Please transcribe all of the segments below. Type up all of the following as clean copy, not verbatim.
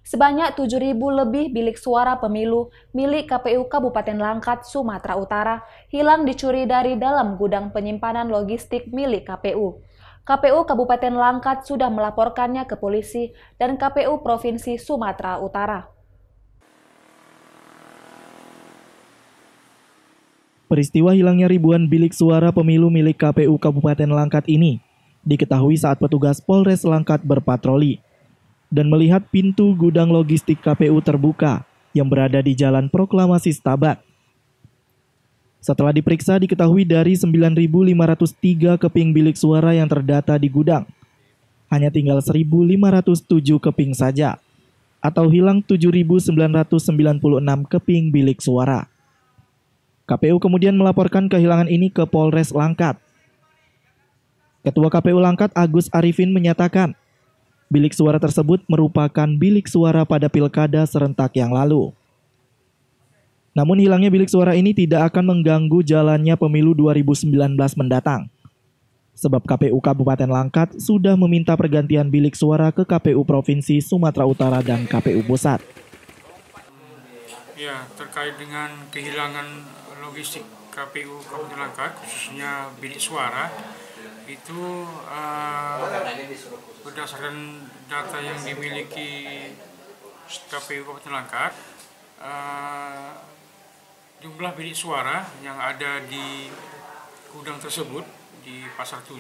Sebanyak 7.000 lebih bilik suara pemilu milik KPU Kabupaten Langkat, Sumatera Utara hilang dicuri dari dalam gudang penyimpanan logistik milik KPU. KPU Kabupaten Langkat sudah melaporkannya ke polisi dan KPU Provinsi Sumatera Utara. Peristiwa hilangnya ribuan bilik suara pemilu milik KPU Kabupaten Langkat ini diketahui saat petugas Polres Langkat berpatroli dan melihat pintu gudang logistik KPU terbuka yang berada di Jalan Proklamasi Stabat. Setelah diperiksa diketahui dari 9.503 keping bilik suara yang terdata di gudang, hanya tinggal 1.507 keping saja, atau hilang 7.996 keping bilik suara. KPU kemudian melaporkan kehilangan ini ke Polres Langkat. Ketua KPU Langkat Agus Arifin menyatakan, bilik suara tersebut merupakan bilik suara pada pilkada serentak yang lalu. Namun hilangnya bilik suara ini tidak akan mengganggu jalannya pemilu 2019 mendatang. Sebab KPU Kabupaten Langkat sudah meminta pergantian bilik suara ke KPU Provinsi Sumatera Utara dan KPU Pusat. Ya, terkait dengan kehilangan logistik KPU Kabupaten Langkat, khususnya bilik suara, itu berdasarkan data yang dimiliki KPU Kabupaten Langkat, jumlah bilik suara yang ada di gudang tersebut di Pasar 7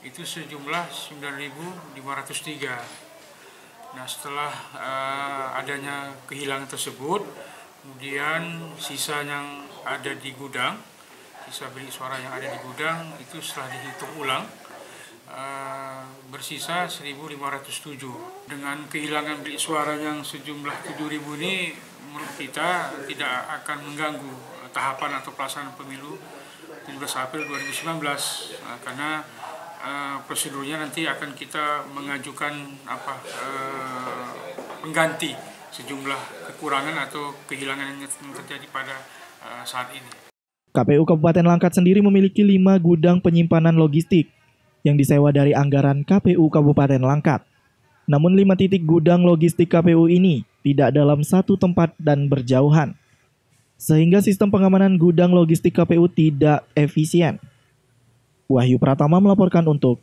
itu sejumlah 9.503. Nah, setelah adanya kehilangan tersebut, kemudian sisa yang ada di gudang, sisa bilik suara yang ada di gudang itu setelah dihitung ulang bersisa 1.507. Dengan kehilangan bilik suara yang sejumlah 7.000 ini menurut kita tidak akan mengganggu tahapan atau pelaksanaan pemilu 17 April 2019 karena prosedurnya nanti akan kita mengajukan pengganti sejumlah kekurangan atau kehilangan yang terjadi pada saat ini. KPU Kabupaten Langkat sendiri memiliki 5 gudang penyimpanan logistik yang disewa dari anggaran KPU Kabupaten Langkat. Namun 5 titik gudang logistik KPU ini tidak dalam satu tempat dan berjauhan, sehingga sistem pengamanan gudang logistik KPU tidak efisien. Wahyu Pratama melaporkan untuk